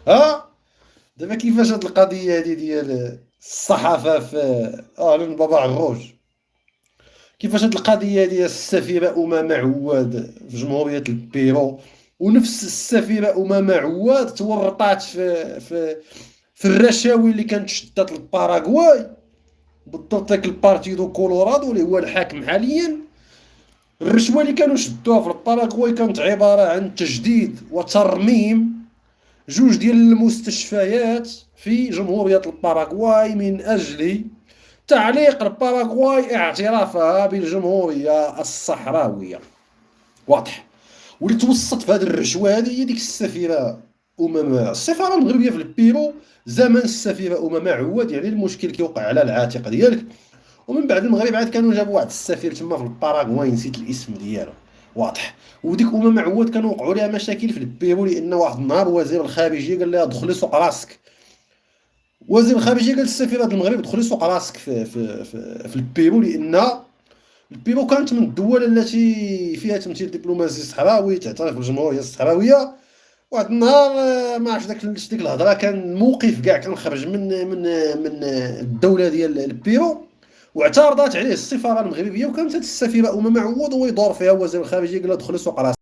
ها دابا كيفاش هاد القضيه هادي ديال الصحافه في لون بابا عروج، كيفاش هاد القضيه ديال السفيره امامه عواد في جمهوريه البيرو، ونفس السفيره امامه عواد تورطات في الرشاوي اللي كانت شدات للباراغواي، بالضبط داك البارتيدو كولورادو اللي هو الحاكم حاليا. الرشوه اللي كانوا شدوها في الباراغواي كانت عباره عن تجديد وترميم جوج ديال المستشفيات في جمهورية الباراغواي من أجل تعليق الباراغواي اعترافها بالجمهورية الصحراوية. واضح. واللي توسط في هذه الرشوة هذه هي ديك السفيرة السفارة المغربية في البيرو زمن السفيرة عواد. يعني المشكل كيوقع على العاتق ديالك، ومن بعد المغرب عاد كانوا جابوا واحد السفير تما في الباراغواي نسيت الاسم ديالو. واضح. وديك عواد كانوا وقعوا لها مشاكل في البيرو، لان واحد النهار وزير الخارجيه قال لها دخلي سوق راسك. وزير الخارجيه قال للسفيره ديال المغرب دخلي سوق راسك في البيرو، لان البيرو كانت من الدول التي فيها تمثيل دبلوماسي صحراوي تعترف بالجمهوريه الصحراويه. واحد النهار ما عرفتش ديك الهضره، كان الموقف كاع كان خرج من الدوله ديال البيرو، واعترضت عليه السفاره المغربيه، وكانت هذه السفيره عوض هو يدور فيها وزير الخارجيه قال له دخل سوق راسك.